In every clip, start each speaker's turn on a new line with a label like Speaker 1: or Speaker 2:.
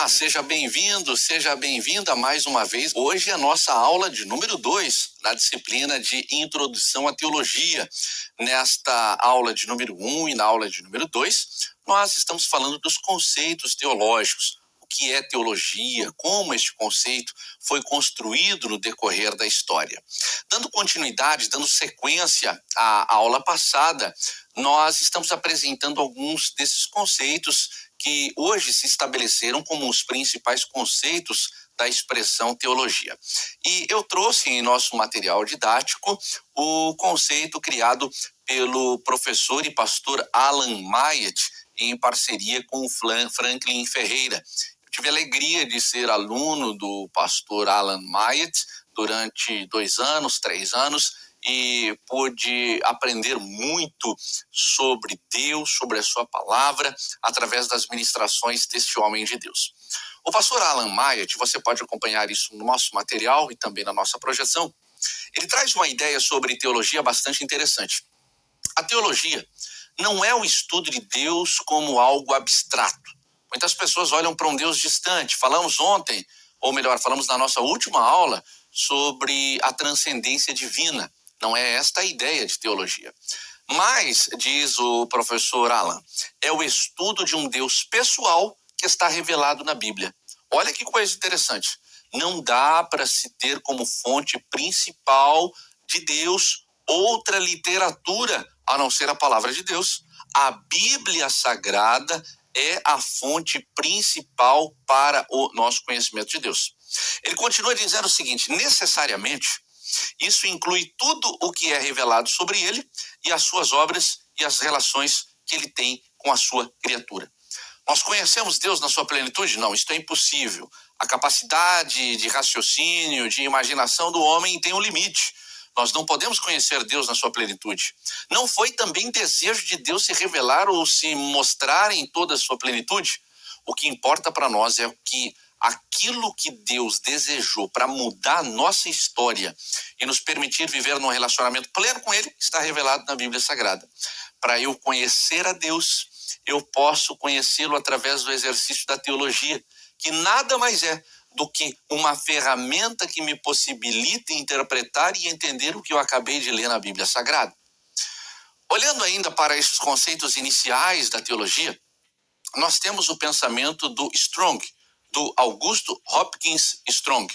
Speaker 1: Olá, seja bem-vindo, seja bem-vinda mais uma vez. Hoje é a nossa aula de número 2 na disciplina de Introdução à Teologia. Nesta aula de número 1 e na aula de número 2, nós estamos falando dos conceitos teológicos. O que é teologia, como este conceito foi construído no decorrer da história. Dando continuidade, dando sequência à aula passada, nós estamos apresentando alguns desses conceitos que hoje se estabeleceram como os principais conceitos da expressão teologia. E eu trouxe em nosso material didático o conceito criado pelo professor e pastor Alan Myatt, em parceria com o Franklin Ferreira. Eu tive a alegria de ser aluno do pastor Alan Myatt durante 2 anos, 3 anos, e pude aprender muito sobre Deus, sobre a sua palavra, através das ministrações deste homem de Deus. O pastor Alan Myatt, você pode acompanhar isso no nosso material e também na nossa projeção, ele traz uma ideia sobre teologia bastante interessante. A teologia não é o estudo de Deus como algo abstrato. Muitas pessoas olham para um Deus distante. Falamos ontem, ou melhor, falamos na nossa última aula, sobre a transcendência divina. Não é esta a ideia de teologia. Mas, diz o professor Alan, é o estudo de um Deus pessoal que está revelado na Bíblia. Olha que coisa interessante. Não dá para se ter como fonte principal de Deus outra literatura a não ser a palavra de Deus. A Bíblia Sagrada é a fonte principal para o nosso conhecimento de Deus. Ele continua dizendo o seguinte: necessariamente, isso inclui tudo o que é revelado sobre ele e as suas obras e as relações que ele tem com a sua criatura. Nós conhecemos Deus na sua plenitude? Não, isto é impossível. A capacidade de raciocínio, de imaginação do homem tem um limite. Nós não podemos conhecer Deus na sua plenitude. Não foi também desejo de Deus se revelar ou se mostrar em toda a sua plenitude? O que importa para nós é que aquilo que Deus desejou para mudar a nossa história e nos permitir viver num relacionamento pleno com Ele está revelado na Bíblia Sagrada. Para eu conhecer a Deus, eu posso conhecê-lo através do exercício da teologia, que nada mais é do que uma ferramenta que me possibilita interpretar e entender o que eu acabei de ler na Bíblia Sagrada. Olhando ainda para esses conceitos iniciais da teologia, nós temos o pensamento do Strong, do Augusto Hopkins Strong.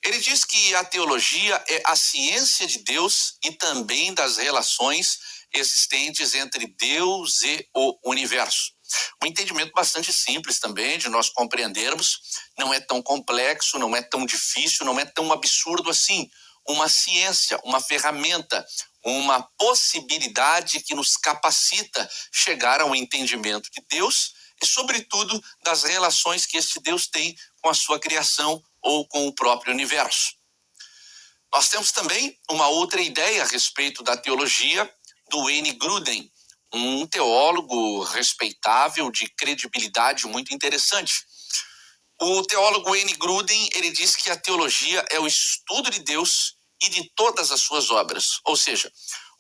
Speaker 1: Ele diz que a teologia é a ciência de Deus e também das relações existentes entre Deus e o universo. Um entendimento bastante simples também de nós compreendermos, não é tão complexo, não é tão difícil, não é tão absurdo assim. Uma ciência, uma ferramenta, uma possibilidade que nos capacita chegar ao entendimento de Deus e, sobretudo, das relações que este Deus tem com a sua criação ou com o próprio universo. Nós temos também uma outra ideia a respeito da teologia do Wayne Grudem, um teólogo respeitável, de credibilidade muito interessante. O teólogo Wayne Grudem, ele diz que a teologia é o estudo de Deus e de todas as suas obras. Ou seja,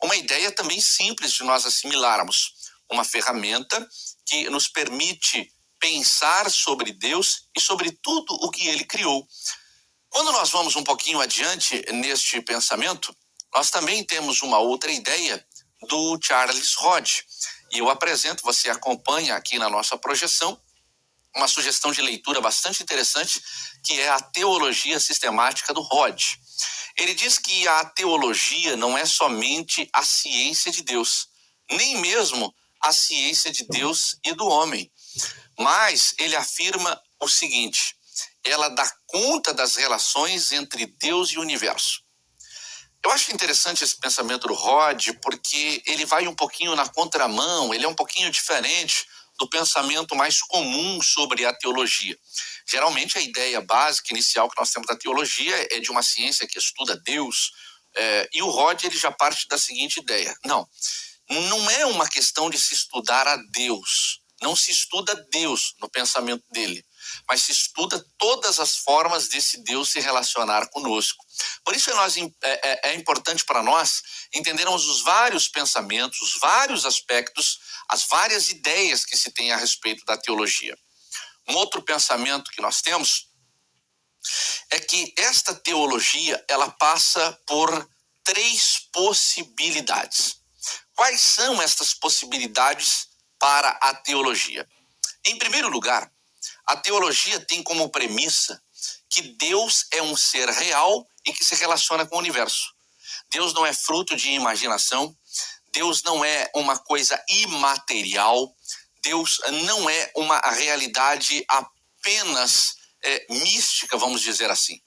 Speaker 1: uma ideia também simples de nós assimilarmos. Uma ferramenta que nos permite pensar sobre Deus e sobre tudo o que Ele criou. Quando nós vamos um pouquinho adiante neste pensamento, nós também temos uma outra ideia do Charles Hodge. E eu apresento, você acompanha aqui na nossa projeção, uma sugestão de leitura bastante interessante, que é a Teologia Sistemática do Hodge. Ele diz que a teologia não é somente a ciência de Deus, nem mesmo a ciência de Deus e do homem. Mas ele afirma o seguinte: ela dá conta das relações entre Deus e o universo. Eu acho interessante esse pensamento do Hodge, porque ele vai um pouquinho na contramão, ele é um pouquinho diferente do pensamento mais comum sobre a teologia. Geralmente a ideia básica, inicial que nós temos da teologia é de uma ciência que estuda Deus, e o Hodge ele já parte da seguinte ideia: não é uma questão de se estudar a Deus, não se estuda Deus no pensamento dele, mas se estuda todas as formas desse Deus se relacionar conosco. Por isso é importante para nós entendermos os vários pensamentos, os vários aspectos, as várias ideias que se tem a respeito da teologia. Um outro pensamento que nós temos é que esta teologia, ela passa por 3 possibilidades. Quais são estas possibilidades para a teologia? Em primeiro lugar, a teologia tem como premissa que Deus é um ser real e que se relaciona com o universo. Deus não é fruto de imaginação, Deus não é uma coisa imaterial, Deus não é uma realidade apenas mística, vamos dizer assim.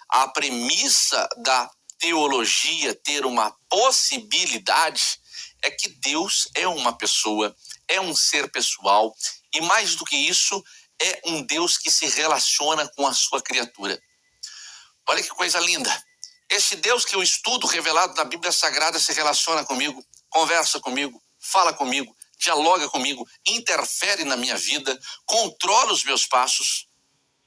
Speaker 1: A premissa da teologia ter uma possibilidade é que Deus é uma pessoa, é um ser pessoal e, mais do que isso, é um Deus que se relaciona com a sua criatura. Olha que coisa linda. Esse Deus que eu estudo revelado na Bíblia Sagrada se relaciona comigo, conversa comigo, fala comigo, dialoga comigo, interfere na minha vida, controla os meus passos.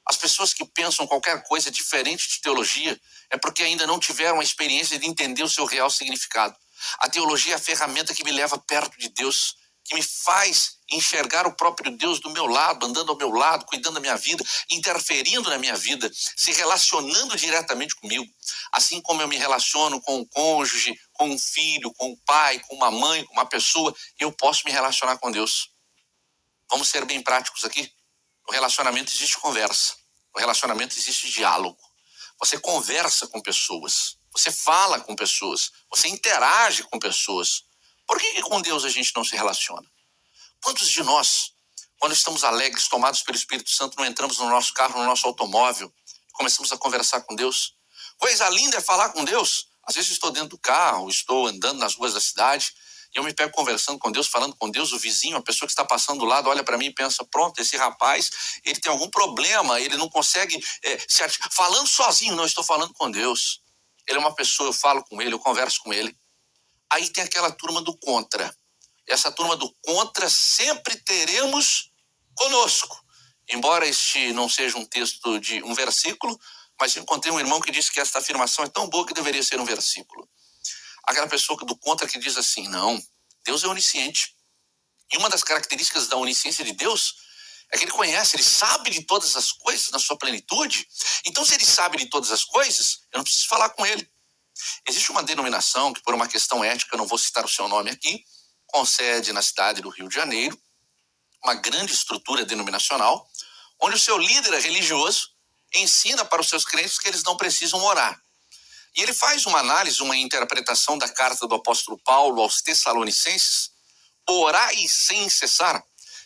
Speaker 1: As pessoas que pensam qualquer coisa diferente de teologia é porque ainda não tiveram a experiência de entender o seu real significado. A teologia é a ferramenta que me leva perto de Deus, que me faz enxergar o próprio Deus do meu lado, andando ao meu lado, cuidando da minha vida, interferindo na minha vida, se relacionando diretamente comigo. Assim como eu me relaciono com o cônjuge, com um filho, com um pai, com uma mãe, com uma pessoa, eu posso me relacionar com Deus. Vamos ser bem práticos aqui? No relacionamento existe conversa, no relacionamento existe diálogo. Você conversa com pessoas, você fala com pessoas, você interage com pessoas. Por que com Deus a gente não se relaciona? Quantos de nós, quando estamos alegres, tomados pelo Espírito Santo, não entramos no nosso carro, no nosso automóvel, começamos a conversar com Deus? Coisa linda é falar com Deus. Às vezes estou dentro do carro, estou andando nas ruas da cidade, e eu me pego conversando com Deus, falando com Deus, o vizinho, a pessoa que está passando do lado, olha para mim e pensa, pronto, esse rapaz, ele tem algum problema, ele não consegue falando sozinho, não, estou falando com Deus. Ele é uma pessoa, eu falo com ele, eu converso com ele. Aí tem aquela turma do contra. Essa turma do contra sempre teremos conosco. Embora este não seja um texto de um versículo, mas eu encontrei um irmão que disse que esta afirmação é tão boa que deveria ser um versículo. Aquela pessoa do contra que diz assim, não, Deus é onisciente. E uma das características da onisciência de Deus é que ele conhece, ele sabe de todas as coisas na sua plenitude. Então, se ele sabe de todas as coisas, eu não preciso falar com ele. Existe uma denominação que, por uma questão ética, eu não vou citar o seu nome aqui, com sede na cidade do Rio de Janeiro, uma grande estrutura denominacional, onde o seu líder religioso ensina para os seus crentes que eles não precisam orar. E ele faz uma análise, uma interpretação da carta do apóstolo Paulo aos Tessalonicenses, orai sem cessar,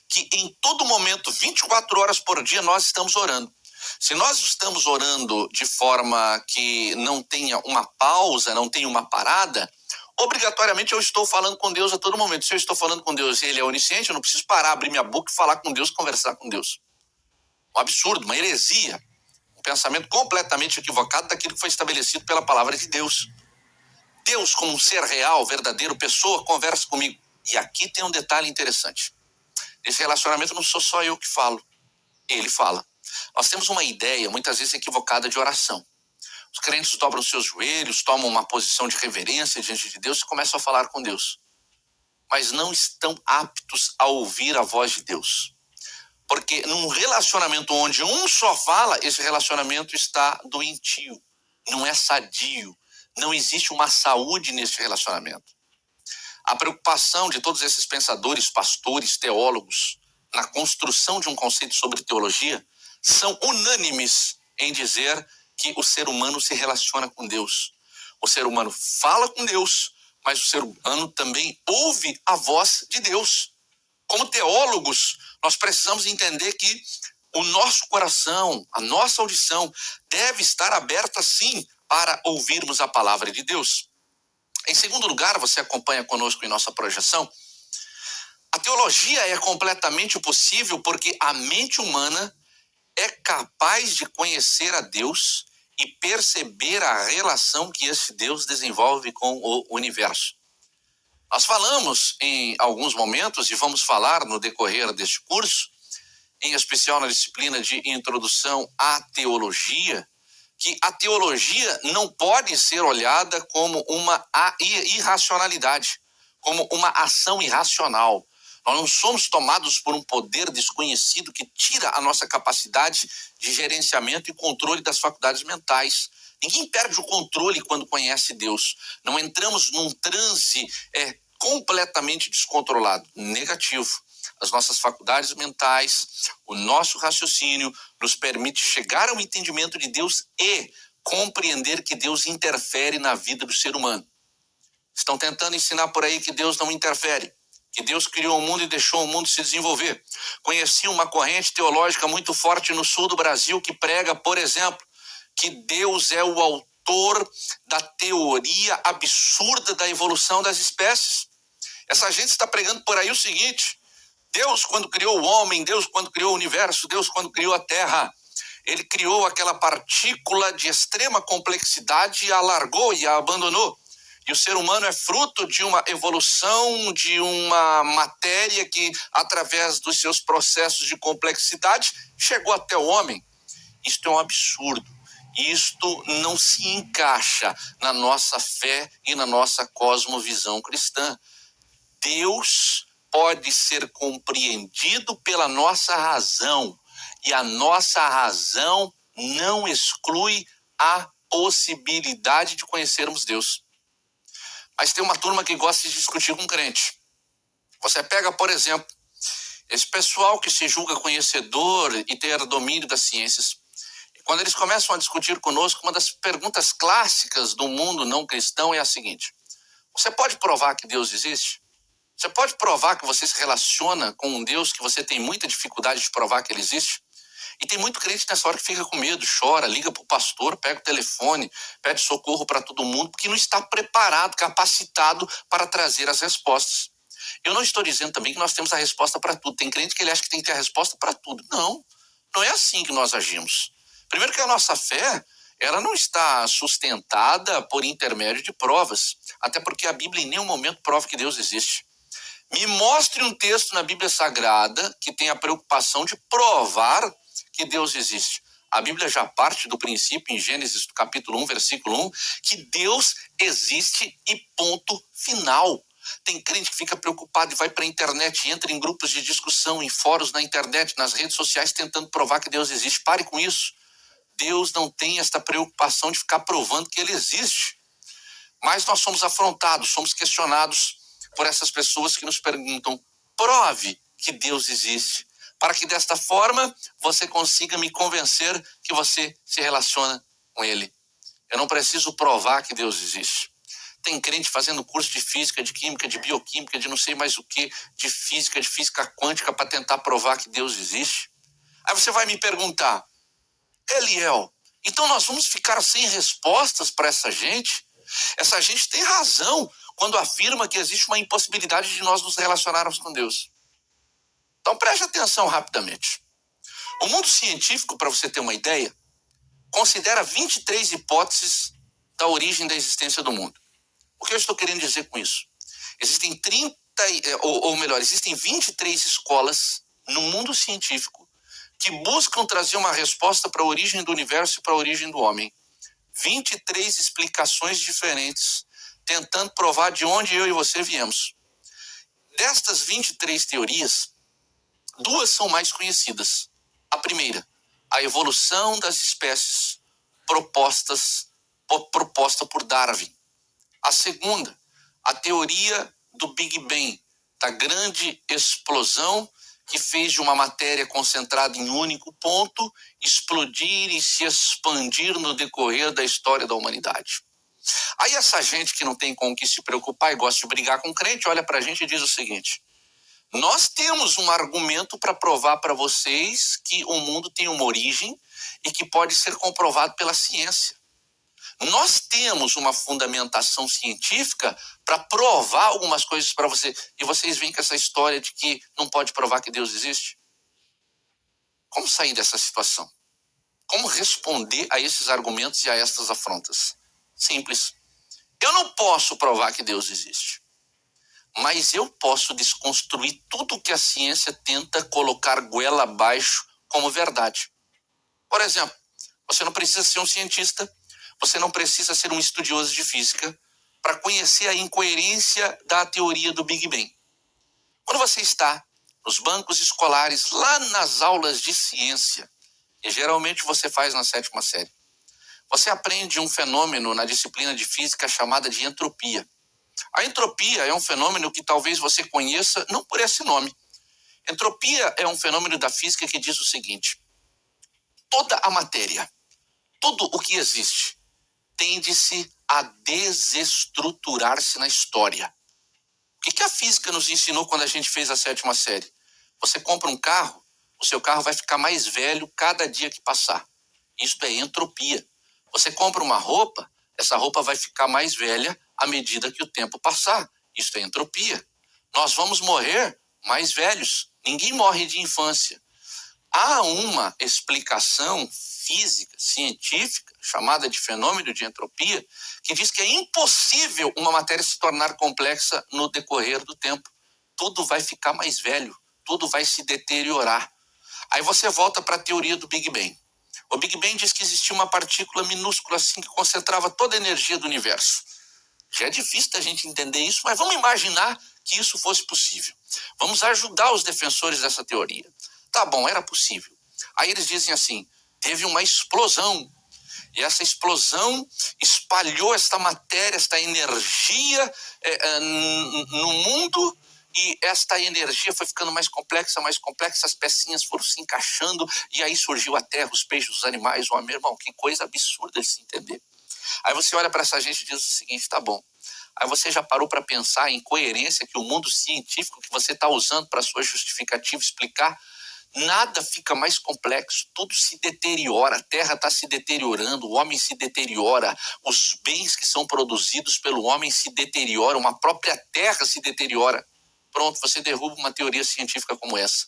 Speaker 1: que em todo momento, 24 horas por dia, nós estamos orando. Se nós estamos orando de forma que não tenha uma pausa, não tenha uma parada, obrigatoriamente eu estou falando com Deus a todo momento. Se eu estou falando com Deus e ele é onisciente, eu não preciso parar, abrir minha boca e falar com Deus, conversar com Deus. Um absurdo, uma heresia. Pensamento completamente equivocado daquilo que foi estabelecido pela palavra de Deus. Deus, como um ser real, verdadeiro, pessoa, conversa comigo. E aqui tem um detalhe interessante. Nesse relacionamento não sou só eu que falo, ele fala. Nós temos uma ideia, muitas vezes equivocada, de oração. Os crentes dobram seus joelhos, tomam uma posição de reverência diante de Deus e começam a falar com Deus. Mas não estão aptos a ouvir a voz de Deus. Porque num relacionamento onde um só fala, esse relacionamento está doentio, não é sadio, não existe uma saúde nesse relacionamento. A preocupação de todos esses pensadores, pastores, teólogos, na construção de um conceito sobre teologia, são unânimes em dizer que o ser humano se relaciona com Deus. O ser humano fala com Deus, mas o ser humano também ouve a voz de Deus. Como teólogos, nós precisamos entender que o nosso coração, a nossa audição, deve estar aberta sim para ouvirmos a palavra de Deus. Em segundo lugar, você acompanha conosco em nossa projeção, a teologia é completamente possível porque a mente humana é capaz de conhecer a Deus e perceber a relação que esse Deus desenvolve com o universo. Nós falamos em alguns momentos, e vamos falar no decorrer deste curso, em especial na disciplina de Introdução à Teologia, que a teologia não pode ser olhada como uma irracionalidade, como uma ação irracional. Nós não somos tomados por um poder desconhecido que tira a nossa capacidade de gerenciamento e controle das faculdades mentais. Ninguém perde o controle quando conhece Deus. Não entramos num transe completamente descontrolado. Negativo. As nossas faculdades mentais, o nosso raciocínio nos permite chegar ao entendimento de Deus e compreender que Deus interfere na vida do ser humano. Estão tentando ensinar por aí que Deus não interfere, que Deus criou o mundo e deixou o mundo se desenvolver. Conheci uma corrente teológica muito forte no sul do Brasil que prega, por exemplo, que Deus é o autor da teoria absurda da evolução das espécies. Essa gente está pregando por aí o seguinte: Deus, quando criou o homem, Deus, quando criou o universo, Deus, quando criou a terra, ele criou aquela partícula de extrema complexidade e a largou e a abandonou. E o ser humano é fruto de uma evolução, de uma matéria que, através dos seus processos de complexidade, chegou até o homem. Isto é um absurdo. Isto não se encaixa na nossa fé e na nossa cosmovisão cristã. Deus pode ser compreendido pela nossa razão, e a nossa razão não exclui a possibilidade de conhecermos Deus. Mas tem uma turma que gosta de discutir com crente. Você pega, por exemplo, esse pessoal que se julga conhecedor e ter domínio das ciências. Quando eles começam a discutir conosco, uma das perguntas clássicas do mundo não cristão é a seguinte: você pode provar que Deus existe? Você pode provar que você se relaciona com um Deus que você tem muita dificuldade de provar que ele existe? E tem muito crente nessa hora que fica com medo, chora, liga para o pastor, pega o telefone, pede socorro para todo mundo, porque não está preparado, capacitado para trazer as respostas. Eu não estou dizendo também que nós temos a resposta para tudo. Tem crente que ele acha que tem que ter a resposta para tudo. Não, não é assim que nós agimos. Primeiro que a nossa fé, ela não está sustentada por intermédio de provas, até porque a Bíblia em nenhum momento prova que Deus existe. Me mostre um texto na Bíblia Sagrada que tenha a preocupação de provar que Deus existe. A Bíblia já parte do princípio, em Gênesis capítulo 1, versículo 1, que Deus existe e ponto final. Tem crente que fica preocupado e vai para a internet, entra em grupos de discussão, em fóruns na internet, nas redes sociais, tentando provar que Deus existe. Pare com isso. Deus não tem esta preocupação de ficar provando que ele existe. Mas nós somos afrontados, somos questionados por essas pessoas que nos perguntam: prove que Deus existe, para que desta forma você consiga me convencer que você se relaciona com ele. Eu não preciso provar que Deus existe. Tem crente fazendo curso de física, de química, de bioquímica, de não sei mais o que, de física quântica, para tentar provar que Deus existe. Aí você vai me perguntar: Eliel, então nós vamos ficar sem respostas para essa gente? Essa gente tem razão quando afirma que existe uma impossibilidade de nós nos relacionarmos com Deus. Então preste atenção rapidamente. O mundo científico, para você ter uma ideia, considera 23 hipóteses da origem da existência do mundo. O que eu estou querendo dizer com isso? Existem existem 23 escolas no mundo científico que buscam trazer uma resposta para a origem do universo e para a origem do homem. 23 explicações diferentes, tentando provar de onde eu e você viemos. Destas 23 teorias, 2 são mais conhecidas. A primeira, a evolução das espécies proposta por Darwin. A segunda, a teoria do Big Bang, da grande explosão que fez de uma matéria concentrada em um único ponto explodir e se expandir no decorrer da história da humanidade. Aí essa gente que não tem com o que se preocupar e gosta de brigar com crente, olha pra gente e diz o seguinte: nós temos um argumento para provar para vocês que o mundo tem uma origem e que pode ser comprovado pela ciência. Nós temos uma fundamentação científica para provar algumas coisas para você. E vocês vêm com essa história de que não pode provar que Deus existe? Como sair dessa situação? Como responder a esses argumentos e a estas afrontas? Simples. Eu não posso provar que Deus existe, mas eu posso desconstruir tudo que a ciência tenta colocar goela abaixo como verdade. Por exemplo, você não precisa ser um cientista, você não precisa ser um estudioso de física para conhecer a incoerência da teoria do Big Bang. Quando você está nos bancos escolares, lá nas aulas de ciência, e geralmente você faz na 7ª série, você aprende um fenômeno na disciplina de física chamada de entropia. A entropia é um fenômeno que talvez você conheça não por esse nome. Entropia é um fenômeno da física que diz o seguinte: toda a matéria, tudo o que existe, tende-se a desestruturar-se na história. O que a física nos ensinou quando a gente fez a 7ª série? Você compra um carro, o seu carro vai ficar mais velho cada dia que passar. Isto é entropia. Você compra uma roupa, essa roupa vai ficar mais velha à medida que o tempo passar. Isto é entropia. Nós vamos morrer mais velhos. Ninguém morre de infância. Há uma explicação física, científica, chamada de fenômeno de entropia, que diz que é impossível uma matéria se tornar complexa no decorrer do tempo. Tudo vai ficar mais velho, tudo vai se deteriorar. Aí você volta para a teoria do Big Bang. O Big Bang diz que existia uma partícula minúscula assim que concentrava toda a energia do universo. Já é difícil da gente entender isso, mas vamos imaginar que isso fosse possível. Vamos ajudar os defensores dessa teoria. Tá bom, era possível. Aí eles dizem assim, teve uma explosão. E essa explosão espalhou esta matéria, esta energia no mundo, e esta energia foi ficando mais complexa, as pecinhas foram se encaixando, e aí surgiu a terra, os peixes, os animais, o homem. Meu irmão, que coisa absurda de se entender. Aí você olha para essa gente e diz o seguinte, tá bom. Aí você já parou para pensar em coerência que o mundo científico que você está usando para sua justificativa explicar, nada fica mais complexo, tudo se deteriora, a terra está se deteriorando, o homem se deteriora, os bens que são produzidos pelo homem se deterioram, a própria terra se deteriora. Pronto, você derruba uma teoria científica como essa.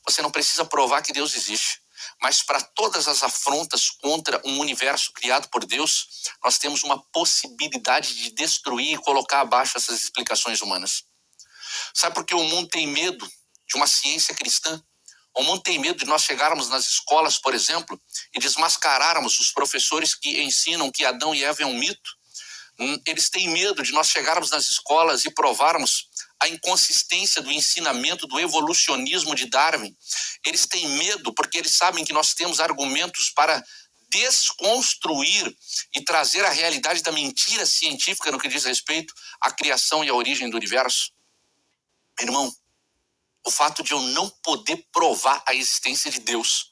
Speaker 1: Você não precisa provar que Deus existe, mas para todas as afrontas contra um universo criado por Deus, nós temos uma possibilidade de destruir e colocar abaixo essas explicações humanas. Sabe por que o mundo tem medo de uma ciência cristã? O mundo tem medo de nós chegarmos nas escolas, por exemplo, e desmascararmos os professores que ensinam que Adão e Eva é um mito. Eles têm medo de nós chegarmos nas escolas e provarmos a inconsistência do ensinamento do evolucionismo de Darwin. Eles têm medo porque eles sabem que nós temos argumentos para desconstruir e trazer a realidade da mentira científica no que diz respeito à criação e à origem do universo. Meu irmão, o fato de eu não poder provar a existência de Deus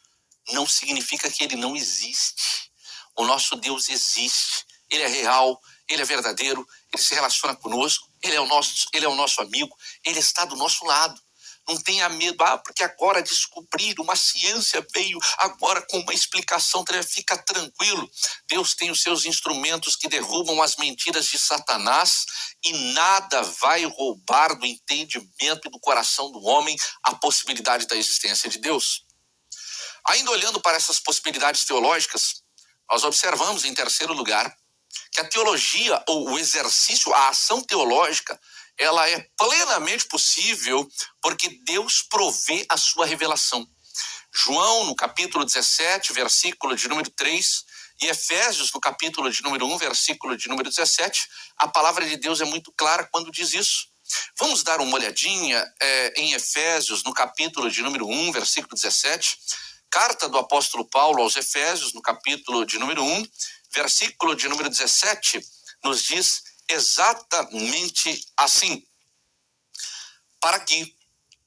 Speaker 1: não significa que ele não existe. O nosso Deus existe, ele é real, ele é verdadeiro, ele se relaciona conosco, ele é o nosso amigo, ele está do nosso lado. Não tenha medo, porque agora descobriram, uma ciência veio agora com uma explicação, fica tranquilo. Deus tem os seus instrumentos que derrubam as mentiras de Satanás e nada vai roubar do entendimento e do coração do homem a possibilidade da existência de Deus. Ainda olhando para essas possibilidades teológicas, nós observamos, em terceiro lugar, que a teologia, ou o exercício, a ação teológica, ela é plenamente possível porque Deus provê a sua revelação. João, no capítulo 17, versículo de número 3, e Efésios, no capítulo de número 1, versículo de número 17, a palavra de Deus é muito clara quando diz isso. Vamos dar uma olhadinha em Efésios, no capítulo de número 1, versículo 17, carta do apóstolo Paulo aos Efésios, no capítulo de número 1, versículo de número 17, nos diz exatamente assim: para que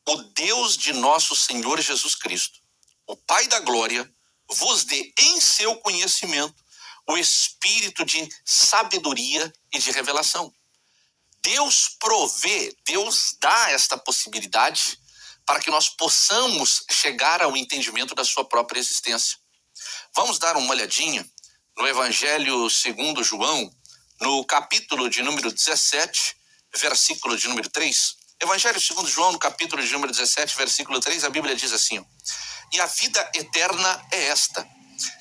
Speaker 1: o Deus de nosso Senhor Jesus Cristo, o Pai da glória, vos dê em seu conhecimento o espírito de sabedoria e de revelação. Deus provê, Deus dá esta possibilidade para que nós possamos chegar ao entendimento da sua própria existência. Vamos dar uma olhadinha no Evangelho segundo João, no capítulo de número 17, versículo de número 3. Evangelho segundo João, no capítulo de número 17, versículo 3, a Bíblia diz assim: e a vida eterna é esta,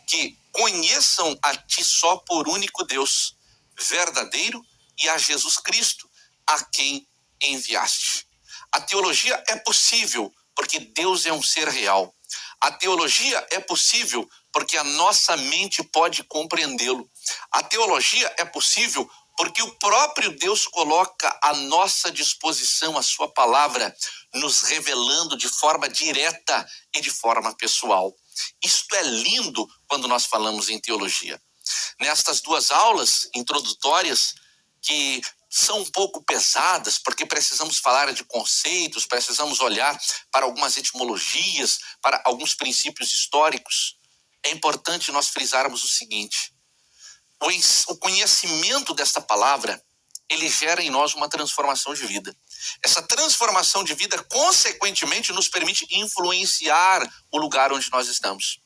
Speaker 1: que conheçam a ti só por único Deus, verdadeiro, e a Jesus Cristo, a quem enviaste. A teologia é possível porque Deus é um ser real. A teologia é possível porque a nossa mente pode compreendê-lo. A teologia é possível Porque o próprio Deus coloca à nossa disposição a sua palavra, nos revelando de forma direta e de forma pessoal. Isto é lindo quando nós falamos em teologia. Nestas duas aulas introdutórias, que são um pouco pesadas, porque precisamos falar de conceitos, precisamos olhar para algumas etimologias, para alguns princípios históricos, é importante nós frisarmos o seguinte: o conhecimento desta palavra, ele gera em nós uma transformação de vida. Essa transformação de vida, consequentemente, nos permite influenciar o lugar onde nós estamos.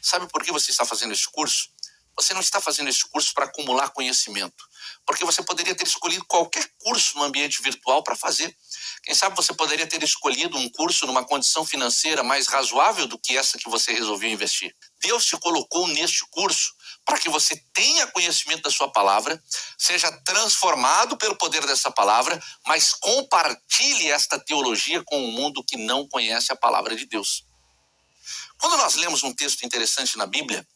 Speaker 1: Sabe por que você está fazendo esse curso? Você não está fazendo esse curso para acumular conhecimento, porque você poderia ter escolhido qualquer curso no ambiente virtual para fazer. Quem sabe você poderia ter escolhido um curso numa condição financeira mais razoável do que essa que você resolveu investir. Deus te colocou neste curso para que você tenha conhecimento da sua palavra, seja transformado pelo poder dessa palavra, mas compartilhe esta teologia com o mundo que não conhece a palavra de Deus. Quando nós lemos um texto interessante na Bíblia,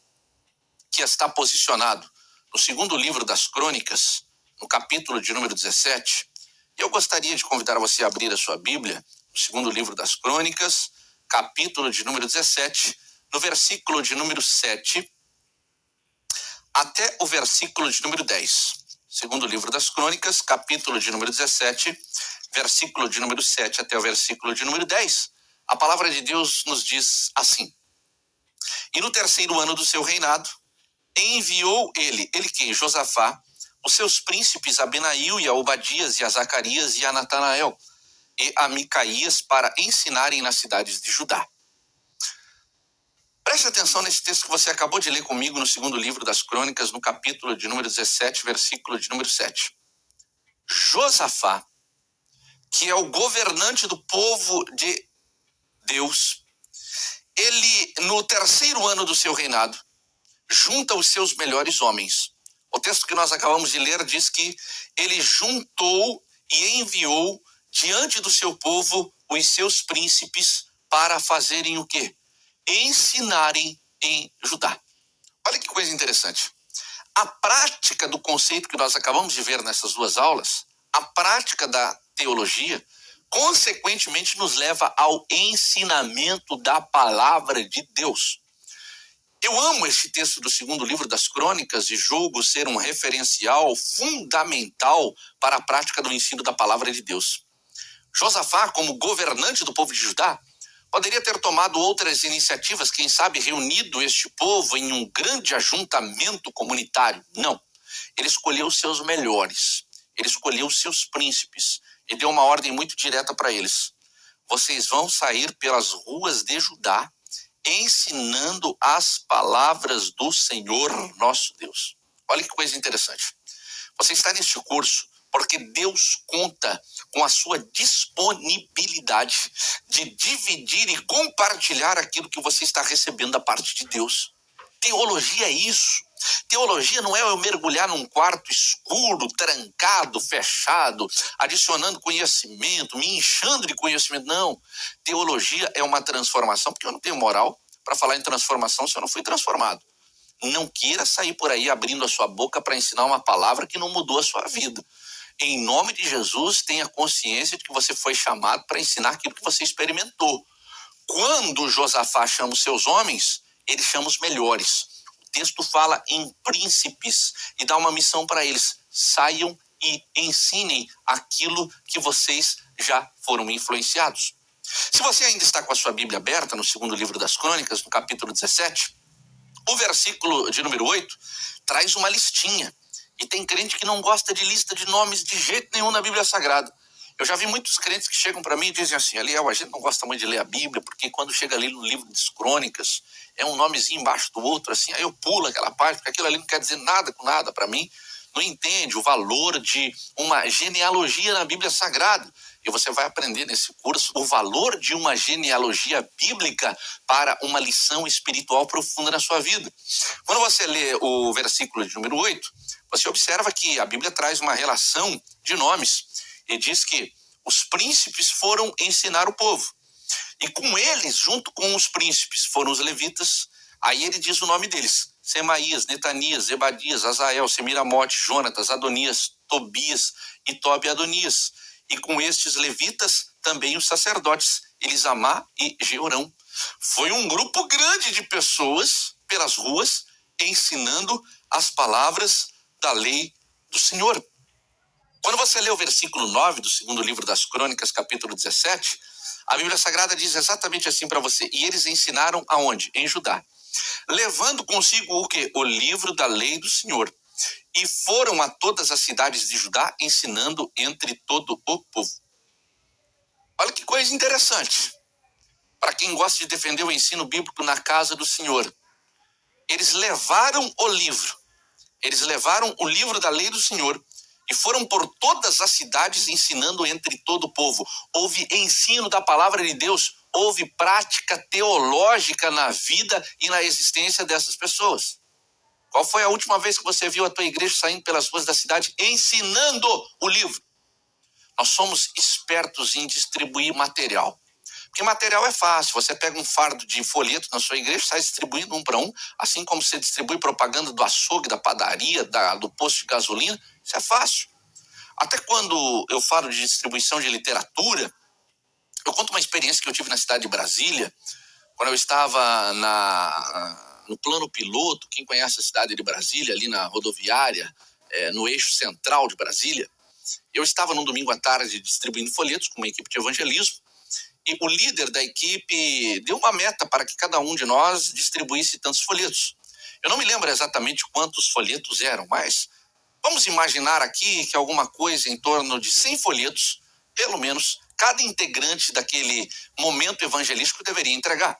Speaker 1: que está posicionado no segundo livro das Crônicas, no capítulo de número 17, eu gostaria de convidar você a abrir a sua Bíblia, no segundo livro das Crônicas, capítulo de número 17, no versículo de número 7, até o versículo de número 10. Segundo livro das Crônicas, capítulo de número 17, versículo de número 7 até o versículo de número 10. A palavra de Deus nos diz assim: E no terceiro ano do seu reinado, enviou ele quem? Josafá, os seus príncipes a Benail e a Obadias e a Zacarias e a Natanael e a Micaías para ensinarem nas cidades de Judá. Preste atenção nesse texto que você acabou de ler comigo no segundo livro das Crônicas, no capítulo de número 17, versículo de número 7. Josafá, que é o governante do povo de Deus, ele, no terceiro ano do seu reinado, junta os seus melhores homens. O texto que nós acabamos de ler diz que ele juntou e enviou diante do seu povo os seus príncipes para fazerem o quê? Ensinarem em Judá. Olha que coisa interessante. A prática do conceito que nós acabamos de ver nessas duas aulas, a prática da teologia, consequentemente nos leva ao ensinamento da palavra de Deus. Eu amo este texto do segundo livro das Crônicas e julgo ser um referencial fundamental para a prática do ensino da palavra de Deus. Josafá, como governante do povo de Judá, poderia ter tomado outras iniciativas, quem sabe reunido este povo em um grande ajuntamento comunitário. Não. Ele escolheu os seus melhores. Ele escolheu os seus príncipes e deu uma ordem muito direta para eles: vocês vão sair pelas ruas de Judá ensinando as palavras do Senhor nosso Deus. Olha que coisa interessante. Você está neste curso porque Deus conta com a sua disponibilidade de dividir e compartilhar aquilo que você está recebendo da parte de Deus. Teologia é isso. Teologia não é eu mergulhar num quarto escuro, trancado, fechado, adicionando conhecimento, me inchando de conhecimento. Não. Teologia é uma transformação, porque eu não tenho moral para falar em transformação se eu não fui transformado. Não queira sair por aí abrindo a sua boca para ensinar uma palavra que não mudou a sua vida. Em nome de Jesus, tenha consciência de que você foi chamado para ensinar aquilo que você experimentou. Quando Josafá chama os seus homens, ele chama os melhores. O texto fala em príncipes e dá uma missão para eles: saiam e ensinem aquilo que vocês já foram influenciados. Se você ainda está com a sua Bíblia aberta no segundo livro das Crônicas, no capítulo 17, o versículo de número 8 traz uma listinha. E tem crente que não gosta de lista de nomes de jeito nenhum na Bíblia Sagrada. Eu já vi muitos crentes que chegam para mim e dizem assim: Eliel, a gente não gosta muito de ler a Bíblia, porque quando chega ali no livro das Crônicas, é um nomezinho embaixo do outro, assim, aí eu pulo aquela parte, porque aquilo ali não quer dizer nada com nada para mim. Não entende o valor de uma genealogia na Bíblia Sagrada. E você vai aprender nesse curso o valor de uma genealogia bíblica para uma lição espiritual profunda na sua vida. Quando você lê o versículo de número 8, você observa que a Bíblia traz uma relação de nomes e diz que os príncipes foram ensinar o povo. E com eles, junto com os príncipes, foram os levitas. Aí ele diz o nome deles: Semaías, Netanias, Zebadias, Azael, Semiramote, Jonatas, Adonias, Tobias e Tobi-Adonias. E com estes levitas também os sacerdotes, Elisamá e Georão. Foi um grupo grande de pessoas pelas ruas ensinando as palavras da lei do Senhor. Quando você lê o versículo 9 do segundo livro das Crônicas, capítulo 17, a Bíblia Sagrada diz exatamente assim para você: e eles ensinaram aonde? Em Judá, levando consigo o quê? O livro da lei do Senhor. E foram a todas as cidades de Judá, ensinando entre todo o povo. Olha que coisa interessante. Para quem gosta de defender o ensino bíblico na casa do Senhor, eles levaram o livro. Eles levaram o livro da lei do Senhor e foram por todas as cidades ensinando entre todo o povo. Houve ensino da palavra de Deus, houve prática teológica na vida e na existência dessas pessoas. Qual foi a última vez que você viu a tua igreja saindo pelas ruas da cidade ensinando o livro? Nós somos espertos em distribuir material. Porque material é fácil, você pega um fardo de folheto na sua igreja, sai distribuindo um para um, assim como você distribui propaganda do açougue, da padaria, do posto de gasolina, isso é fácil. Até quando eu falo de distribuição de literatura, eu conto uma experiência que eu tive na cidade de Brasília, quando eu estava no plano piloto. Quem conhece a cidade de Brasília, ali na rodoviária, no eixo central de Brasília, eu estava num domingo à tarde distribuindo folhetos com uma equipe de evangelismo, e o líder da equipe deu uma meta para que cada um de nós distribuísse tantos folhetos. Eu não me lembro exatamente quantos folhetos eram, mas vamos imaginar aqui que alguma coisa em torno de 100 folhetos, pelo menos, cada integrante daquele momento evangelístico deveria entregar.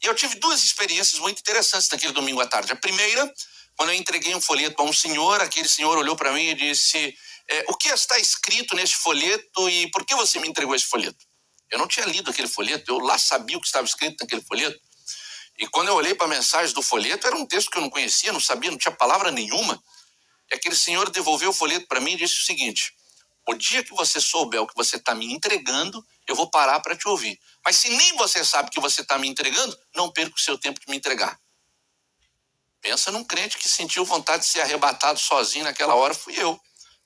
Speaker 1: E eu tive duas experiências muito interessantes naquele domingo à tarde. A primeira, quando eu entreguei um folheto a um senhor, aquele senhor olhou para mim e disse: o que está escrito neste folheto e por que você me entregou esse folheto? Eu não tinha lido aquele folheto, eu lá sabia o que estava escrito naquele folheto. E quando eu olhei para a mensagem do folheto, era um texto que eu não conhecia, não sabia, não tinha palavra nenhuma. E aquele senhor devolveu o folheto para mim e disse o seguinte: o dia que você souber o que você está me entregando, eu vou parar para te ouvir. Mas se nem você sabe o que você está me entregando, não perca o seu tempo de me entregar. Pensa num crente que sentiu vontade de ser arrebatado sozinho naquela hora, fui eu.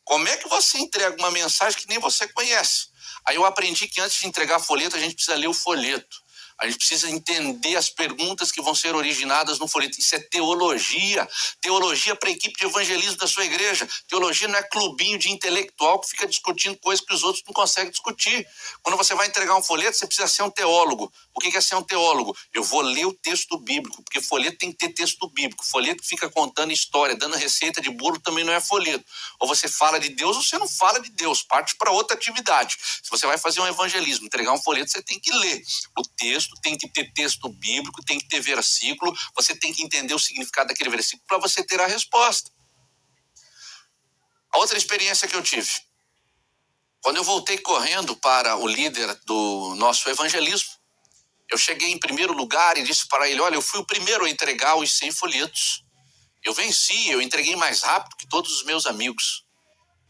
Speaker 1: Como é que você entrega uma mensagem que nem você conhece? Aí eu aprendi que antes de entregar folheto, a gente precisa ler o folheto. A gente precisa entender as perguntas que vão ser originadas no folheto. Isso é teologia. Teologia para a equipe de evangelismo da sua igreja. Teologia não é clubinho de intelectual que fica discutindo coisas que os outros não conseguem discutir. Quando você vai entregar um folheto, você precisa ser um teólogo. O que é ser um teólogo? Eu vou ler o texto bíblico, porque folheto tem que ter texto bíblico. Folheto que fica contando história, dando receita de bolo, também não é folheto. Ou você fala de Deus ou você não fala de Deus. Parte para outra atividade. Se você vai fazer um evangelismo, entregar um folheto, você tem que ler o texto, tem que ter texto bíblico, tem que ter versículo, você tem que entender o significado daquele versículo para você ter a resposta. A outra experiência que eu tive, quando eu voltei correndo para o líder do nosso evangelismo, eu cheguei em primeiro lugar e disse para ele: olha, eu fui o primeiro a entregar os 100 folhetos. Eu venci, eu entreguei mais rápido que todos os meus amigos.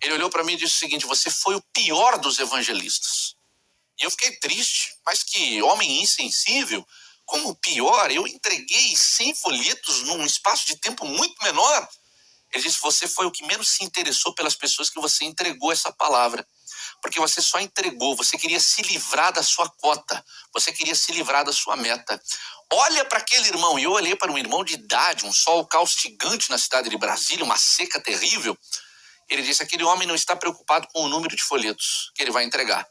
Speaker 1: Ele olhou para mim e disse o seguinte: você foi o pior dos evangelistas. E eu fiquei triste, mas que homem insensível, como pior, eu entreguei 100 folhetos num espaço de tempo muito menor. Ele disse: você foi o que menos se interessou pelas pessoas que você entregou essa palavra. Porque você só entregou, você queria se livrar da sua cota, você queria se livrar da sua meta. Olha para aquele irmão, e eu olhei para um irmão de idade, um sol caustigante na cidade de Brasília, uma seca terrível. Ele disse: aquele homem não está preocupado com o número de folhetos que ele vai entregar.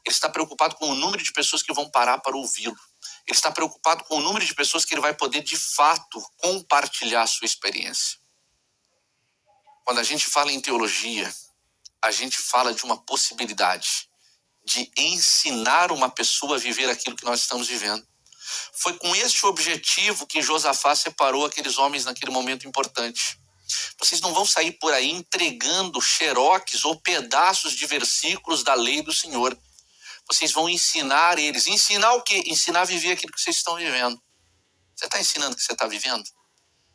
Speaker 1: Ele está preocupado com o número de pessoas que vão parar para ouvi-lo. Ele está preocupado com o número de pessoas que ele vai poder, de fato, compartilhar a sua experiência. Quando a gente fala em teologia, a gente fala de uma possibilidade de ensinar uma pessoa a viver aquilo que nós estamos vivendo. Foi com este objetivo que Josafá separou aqueles homens naquele momento importante. Vocês não vão sair por aí entregando xeroques ou pedaços de versículos da lei do Senhor. Vocês vão ensinar eles. Ensinar o quê? Ensinar a viver aquilo que vocês estão vivendo. Você está ensinando o que você está vivendo?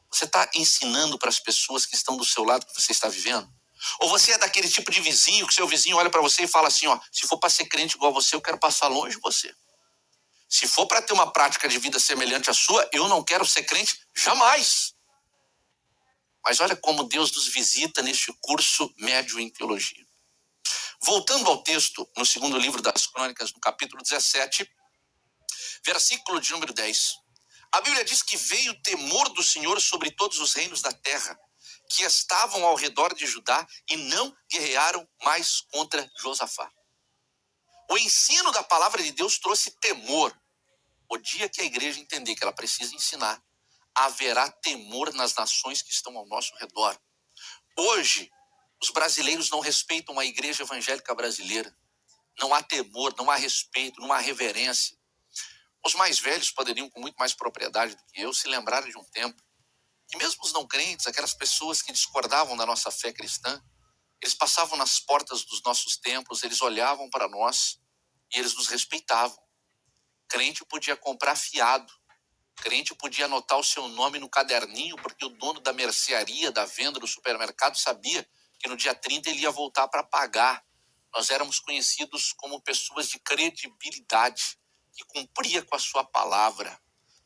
Speaker 1: Você está ensinando para as pessoas que estão do seu lado o que você está vivendo? Ou você é daquele tipo de vizinho que seu vizinho olha para você e fala assim: ó, se for para ser crente igual você, eu quero passar longe de você. Se for para ter uma prática de vida semelhante à sua, eu não quero ser crente jamais. Mas olha como Deus nos visita neste curso médio em teologia. Voltando ao texto, no segundo livro das Crônicas, no capítulo 17, versículo de número 10. A Bíblia diz que veio o temor do Senhor sobre todos os reinos da terra, que estavam ao redor de Judá e não guerrearam mais contra Josafá. O ensino da palavra de Deus trouxe temor. O dia que a igreja entender que ela precisa ensinar, haverá temor nas nações que estão ao nosso redor. Hoje, os brasileiros não respeitam a igreja evangélica brasileira. Não há temor, não há respeito, não há reverência. Os mais velhos poderiam, com muito mais propriedade do que eu, se lembrar de um tempo que mesmo os não crentes, aquelas pessoas que discordavam da nossa fé cristã, eles passavam nas portas dos nossos templos, eles olhavam para nós e eles nos respeitavam. Crente podia comprar fiado, crente podia anotar o seu nome no caderninho, porque o dono da mercearia, da venda do supermercado, sabia que no dia 30 ele ia voltar para pagar. Nós éramos conhecidos como pessoas de credibilidade, que cumpria com a sua palavra.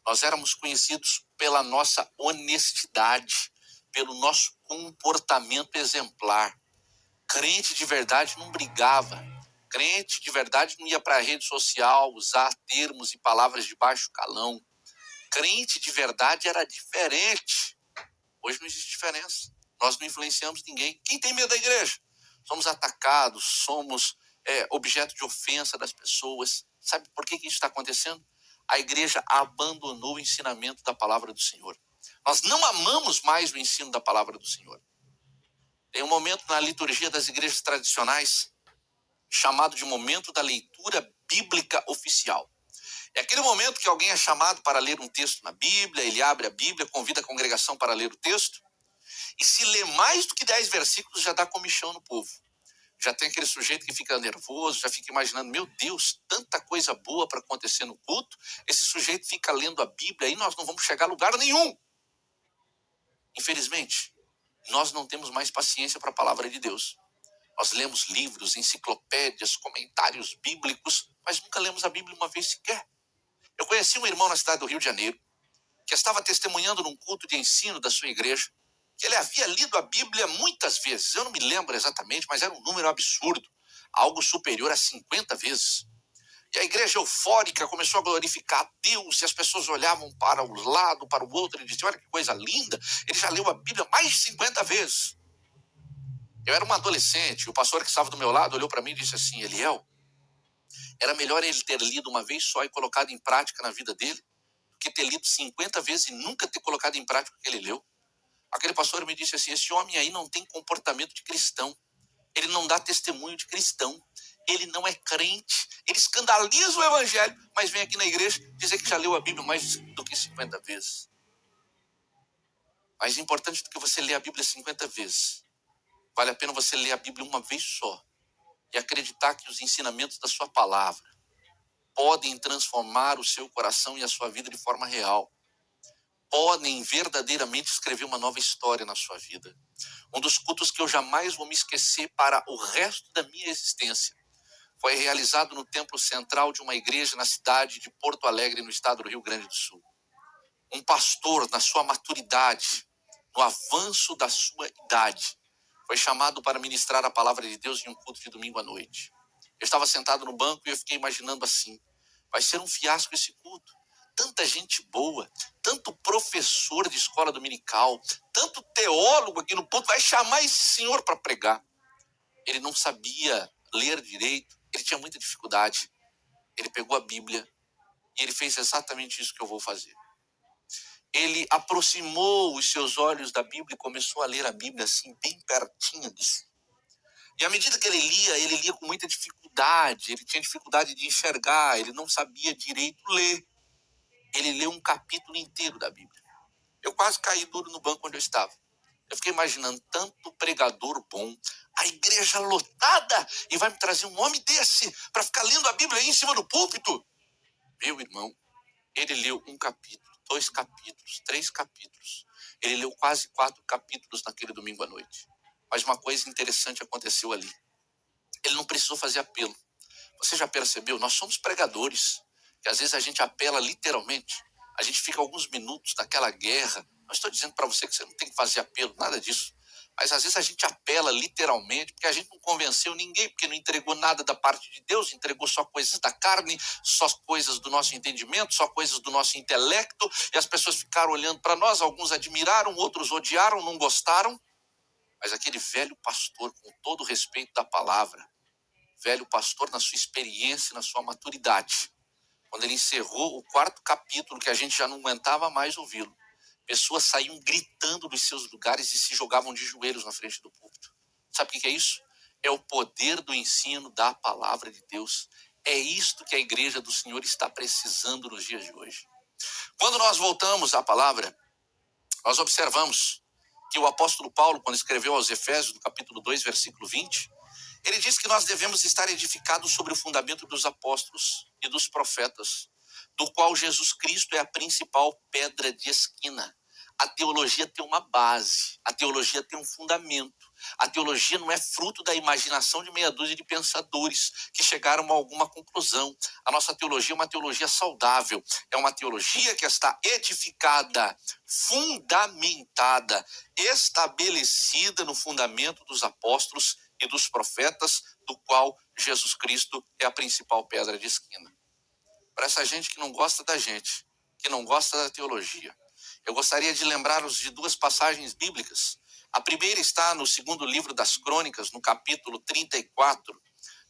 Speaker 1: Nós éramos conhecidos pela nossa honestidade, pelo nosso comportamento exemplar. Crente de verdade não brigava. Crente de verdade não ia para a rede social usar termos e palavras de baixo calão. Crente de verdade era diferente. Hoje não existe diferença. Nós não influenciamos ninguém. Quem tem medo da igreja? Somos atacados, somos objeto de ofensa das pessoas. Sabe por que isso está acontecendo? A igreja abandonou o ensinamento da palavra do Senhor. Nós não amamos mais o ensino da palavra do Senhor. Tem um momento na liturgia das igrejas tradicionais chamado de momento da leitura bíblica oficial. É aquele momento que alguém é chamado para ler um texto na Bíblia, ele abre a Bíblia, convida a congregação para ler o texto, e se lê mais do que 10 versículos já dá comichão no povo. Já tem aquele sujeito que fica nervoso, já fica imaginando, meu Deus, tanta coisa boa para acontecer no culto, esse sujeito fica lendo a Bíblia e nós não vamos chegar a lugar nenhum. Infelizmente, nós não temos mais paciência para a palavra de Deus. Nós lemos livros, enciclopédias, comentários bíblicos, mas nunca lemos a Bíblia uma vez sequer. Eu conheci um irmão na cidade do Rio de Janeiro, que estava testemunhando num culto de ensino da sua igreja, que ele havia lido a Bíblia muitas vezes. Eu não me lembro exatamente, mas era um número absurdo, algo superior a 50 vezes. E a igreja eufórica começou a glorificar a Deus, e as pessoas olhavam para o lado, para o outro, e diziam, olha que coisa linda, ele já leu a Bíblia mais de 50 vezes. Eu era um adolescente, o pastor que estava do meu lado olhou para mim e disse assim, Eliel, era melhor ele ter lido uma vez só e colocado em prática na vida dele, do que ter lido 50 vezes e nunca ter colocado em prática o que ele leu. Aquele pastor me disse assim, esse homem aí não tem comportamento de cristão, ele não dá testemunho de cristão, ele não é crente, ele escandaliza o evangelho, mas vem aqui na igreja dizer que já leu a Bíblia mais do que 50 vezes. Mais importante do que você ler a Bíblia 50 vezes, vale a pena você ler a Bíblia uma vez só e acreditar que os ensinamentos da sua palavra podem transformar o seu coração e a sua vida de forma real. Podem verdadeiramente escrever uma nova história na sua vida. Um dos cultos que eu jamais vou me esquecer para o resto da minha existência foi realizado no templo central de uma igreja na cidade de Porto Alegre, no estado do Rio Grande do Sul. Um pastor, na sua maturidade, no avanço da sua idade, foi chamado para ministrar a palavra de Deus em um culto de domingo à noite. Eu estava sentado no banco e eu fiquei imaginando assim, vai ser um fiasco esse culto. Tanta gente boa, tanto professor de escola dominical, tanto teólogo aqui no ponto, vai chamar esse senhor para pregar. Ele não sabia ler direito, ele tinha muita dificuldade. Ele pegou a Bíblia e ele fez exatamente isso que eu vou fazer. Ele aproximou os seus olhos da Bíblia e começou a ler a Bíblia assim, bem pertinho disso. E à medida que ele lia com muita dificuldade, ele tinha dificuldade de enxergar, ele não sabia direito ler. Ele leu um capítulo inteiro da Bíblia. Eu quase caí duro no banco onde eu estava. Eu fiquei imaginando tanto pregador bom, a igreja lotada, e vai me trazer um homem desse para ficar lendo a Bíblia aí em cima do púlpito. Meu irmão, ele leu um capítulo, 2 capítulos, 3 capítulos. Ele leu quase 4 capítulos naquele domingo à noite. Mas uma coisa interessante aconteceu ali. Ele não precisou fazer apelo. Você já percebeu? Nós somos pregadores, que às vezes a gente apela literalmente. A gente fica alguns minutos naquela guerra Não estou dizendo para você que você não tem que fazer apelo, nada disso. Mas às vezes a gente apela literalmente, porque a gente não convenceu ninguém, porque não entregou nada da parte de Deus, entregou só coisas da carne, só coisas do nosso entendimento, só coisas do nosso intelecto, e as pessoas ficaram olhando para nós, alguns admiraram, outros odiaram, não gostaram. Mas aquele velho pastor, com todo o respeito da palavra, velho pastor na sua experiência, na sua maturidade, quando ele encerrou o 4º capítulo, que a gente já não aguentava mais ouvi-lo, pessoas saíam gritando dos seus lugares e se jogavam de joelhos na frente do púlpito. Sabe o que é isso? É o poder do ensino da palavra de Deus. É isto que a igreja do Senhor está precisando nos dias de hoje. Quando nós voltamos à palavra, nós observamos que o apóstolo Paulo, quando escreveu aos Efésios, no capítulo 2, versículo 20, ele diz que nós devemos estar edificados sobre o fundamento dos apóstolos e dos profetas, do qual Jesus Cristo é a principal pedra de esquina. A teologia tem uma base, a teologia tem um fundamento. A teologia não é fruto da imaginação de meia dúzia de pensadores que chegaram a alguma conclusão. A nossa teologia é uma teologia saudável, é uma teologia que está edificada, fundamentada, estabelecida no fundamento dos apóstolos e dos profetas, do qual Jesus Cristo é a principal pedra de esquina. Para essa gente que não gosta da gente, que não gosta da teologia, eu gostaria de lembrá-los de 2 passagens bíblicas. A primeira está no 2º livro das Crônicas, no capítulo 34,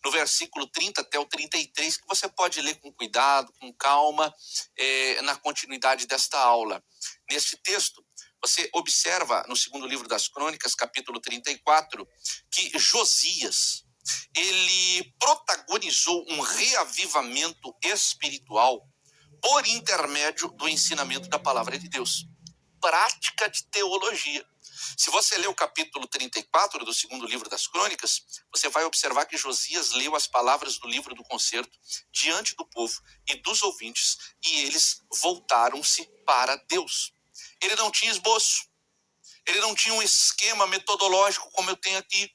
Speaker 1: no versículo 30 até o 33, que você pode ler com cuidado, com calma, na continuidade desta aula. Neste texto, você observa no 2º livro das Crônicas, capítulo 34, que Josias, ele protagonizou um reavivamento espiritual por intermédio do ensinamento da palavra de Deus. Prática de teologia. Se você ler o capítulo 34 do 2º livro das Crônicas, você vai observar que Josias leu as palavras do livro do concerto diante do povo e dos ouvintes, e eles voltaram-se para Deus. Ele não tinha esboço, ele não tinha um esquema metodológico como eu tenho aqui,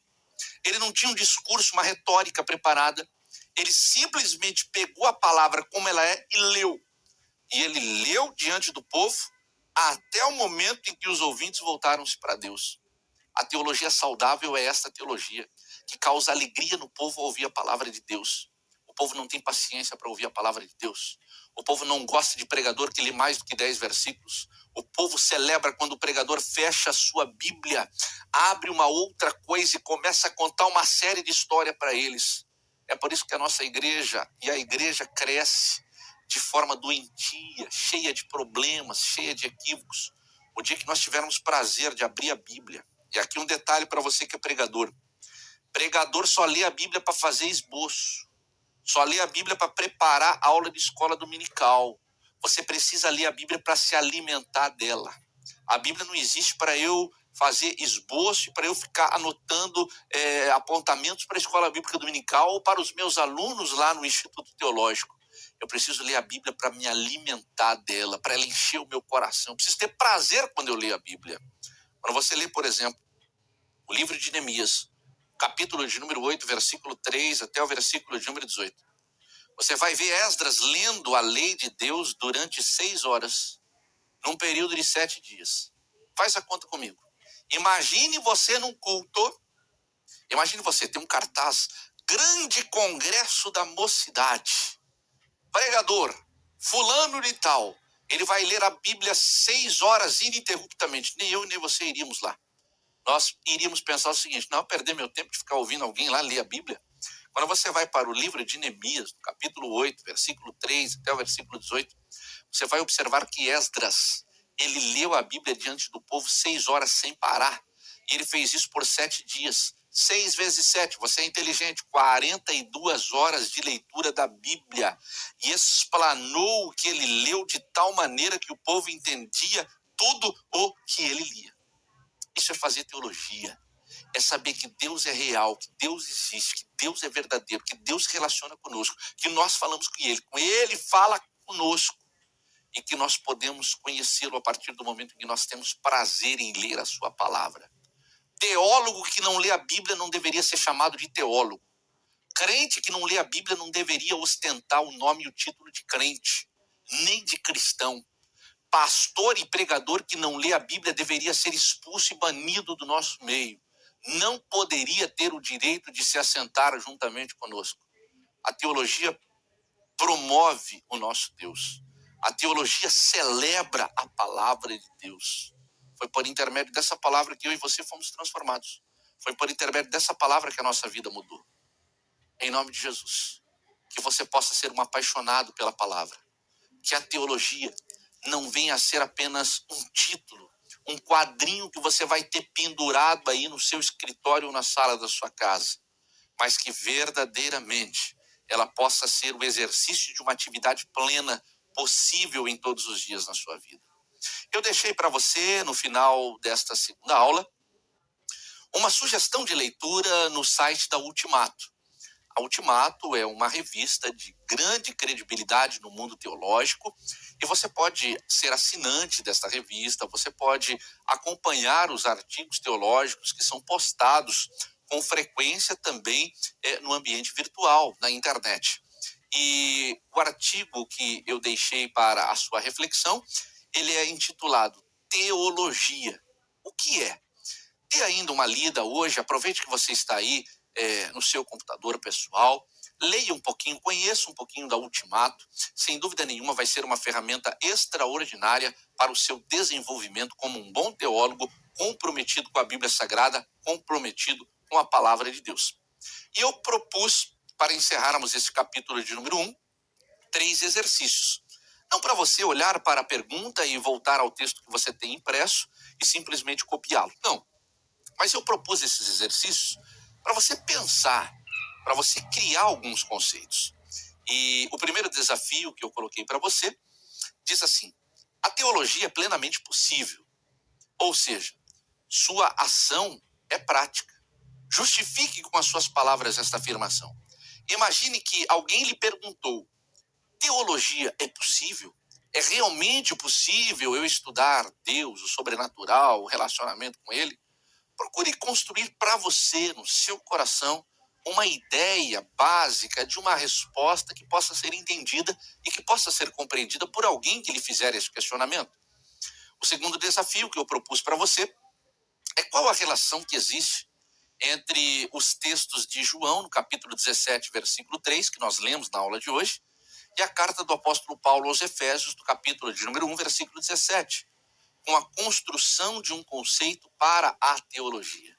Speaker 1: ele não tinha um discurso, uma retórica preparada, ele simplesmente pegou a palavra como ela é e leu. E ele leu diante do povo até o momento em que os ouvintes voltaram-se para Deus. A teologia saudável é esta teologia, que causa alegria no povo ao ouvir a palavra de Deus. O povo não tem paciência para ouvir a palavra de Deus. O povo não gosta de pregador que lê mais do que 10 versículos. O povo celebra quando o pregador fecha a sua Bíblia, abre uma outra coisa e começa a contar uma série de histórias para eles. É por isso que a nossa igreja, e a igreja cresce de forma doentia, cheia de problemas, cheia de equívocos. O dia que nós tivermos prazer de abrir a Bíblia, e aqui um detalhe para você que é pregador. Pregador só lê a Bíblia para fazer esboço, só lê a Bíblia para preparar a aula de escola dominical. Você precisa ler a Bíblia para se alimentar dela. A Bíblia não existe para eu fazer esboço, para eu ficar anotando apontamentos para a escola bíblica dominical ou para os meus alunos lá no Instituto Teológico. Eu preciso ler a Bíblia para me alimentar dela, para ela encher o meu coração. Eu preciso ter prazer quando eu leio a Bíblia. Quando você lê, por exemplo, o livro de Neemias, capítulo de número 8, versículo 3 até o versículo de número 18. Você vai ver Esdras lendo a lei de Deus durante 6 horas, num período de 7 dias. Faz a conta comigo. Imagine você num culto, imagine você ter um cartaz, grande congresso da mocidade, pregador, fulano de tal, ele vai ler a Bíblia 6 horas ininterruptamente. Nem eu nem você iríamos lá. Nós iríamos pensar o seguinte: não, perder meu tempo de ficar ouvindo alguém lá ler a Bíblia. Quando você vai para o livro de Neemias, no capítulo 8, versículo 3 até o versículo 18, você vai observar que Esdras, ele leu a Bíblia diante do povo 6 horas sem parar. E ele fez isso por 7 dias. 6 vezes 7, você é inteligente, 42 horas de leitura da Bíblia. E explanou o que ele leu de tal maneira que o povo entendia tudo o que ele lia. Isso é fazer teologia. É saber que Deus é real, que Deus existe, que Deus é verdadeiro, que Deus se relaciona conosco, que nós falamos com Ele fala conosco, e que nós podemos conhecê-lo a partir do momento em que nós temos prazer em ler a sua palavra. Teólogo que não lê a Bíblia não deveria ser chamado de teólogo. Crente que não lê a Bíblia não deveria ostentar o nome e o título de crente, nem de cristão. pastor e pregador que não lê a Bíblia deveria ser expulso e banido do nosso meio. Não poderia ter o direito de se assentar juntamente conosco. A teologia promove o nosso Deus. A teologia celebra a palavra de Deus. Foi por intermédio dessa palavra que eu e você fomos transformados. Foi por intermédio dessa palavra que a nossa vida mudou. Em nome de Jesus, que você possa ser um apaixonado pela palavra. Que a teologia não venha a ser apenas um título, um quadrinho que você vai ter pendurado aí no seu escritório ou na sala da sua casa, mas que verdadeiramente ela possa ser o exercício de uma atividade plena possível em todos os dias na sua vida. Eu deixei para você, no final desta segunda aula, uma sugestão de leitura no site da Ultimato. A Ultimato é uma revista de grande credibilidade no mundo teológico e você pode ser assinante desta revista, você pode acompanhar os artigos teológicos que são postados com frequência também no ambiente virtual, na internet. E o artigo que eu deixei para a sua reflexão, ele é intitulado Teologia. O que é? Dê ainda uma lida hoje, aproveite que você está aí no seu computador pessoal, leia um pouquinho, conheça um pouquinho da Ultimato, sem dúvida nenhuma vai ser uma ferramenta extraordinária para o seu desenvolvimento como um bom teólogo, comprometido com a Bíblia Sagrada, comprometido com a palavra de Deus. E eu propus, para encerrarmos esse capítulo de número 1, 3 exercícios. Não para você olhar para a pergunta e voltar ao texto que você tem impresso e simplesmente copiá-lo, não. Mas eu propus esses exercícios para você pensar, para você criar alguns conceitos. E o primeiro desafio que eu coloquei para você diz assim: a teologia é plenamente possível, ou seja, sua ação é prática. Justifique com as suas palavras esta afirmação. Imagine que alguém lhe perguntou: teologia é possível? É realmente possível eu estudar Deus, o sobrenatural, o relacionamento com Ele? Procure construir para você, no seu coração, uma ideia básica de uma resposta que possa ser entendida e que possa ser compreendida por alguém que lhe fizer esse questionamento. O segundo desafio que eu propus para você é qual a relação que existe entre os textos de João, no capítulo 17, versículo 3, que nós lemos na aula de hoje, e a carta do apóstolo Paulo aos Efésios, do capítulo de número 1, versículo 17. Com a construção de um conceito para a teologia.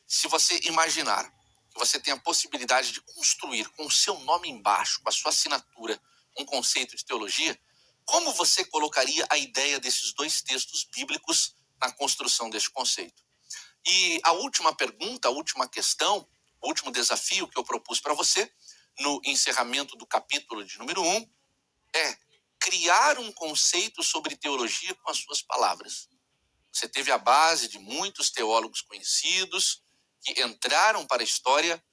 Speaker 1: Se você imaginar que você tem a possibilidade de construir com o seu nome embaixo, com a sua assinatura, um conceito de teologia, como você colocaria a ideia desses 2 textos bíblicos na construção deste conceito? E a última pergunta, a última questão, o último desafio que eu propus para você, no encerramento do capítulo de número 1, é criar um conceito sobre teologia com as suas palavras. Você teve a base de muitos teólogos conhecidos que entraram para a história,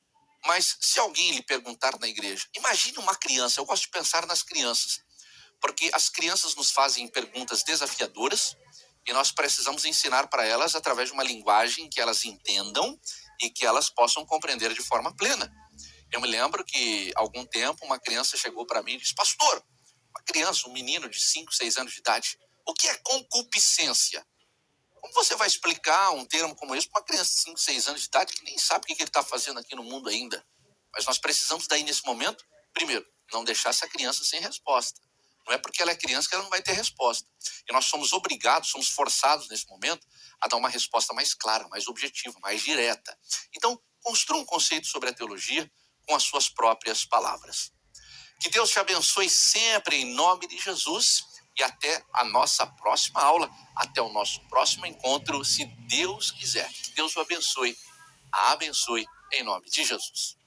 Speaker 1: mas se alguém lhe perguntar na igreja, imagine uma criança, eu gosto de pensar nas crianças, porque as crianças nos fazem perguntas desafiadoras e nós precisamos ensinar para elas através de uma linguagem que elas entendam e que elas possam compreender de forma plena. Eu me lembro que, há algum tempo, uma criança chegou para mim e disse: pastor, uma criança, um menino de 5, 6 anos de idade, o que é concupiscência? Como você vai explicar um termo como esse para uma criança de 5, 6 anos de idade que nem sabe o que ele está fazendo aqui no mundo ainda? Mas nós precisamos daí, nesse momento, primeiro, não deixar essa criança sem resposta. Não é porque ela é criança que ela não vai ter resposta. E nós somos obrigados, somos forçados nesse momento a dar uma resposta mais clara, mais objetiva, mais direta. Então, construa um conceito sobre a teologia com as suas próprias palavras. Que Deus te abençoe sempre em nome de Jesus e até a nossa próxima aula, até o nosso próximo encontro, se Deus quiser. Que Deus o abençoe em nome de Jesus.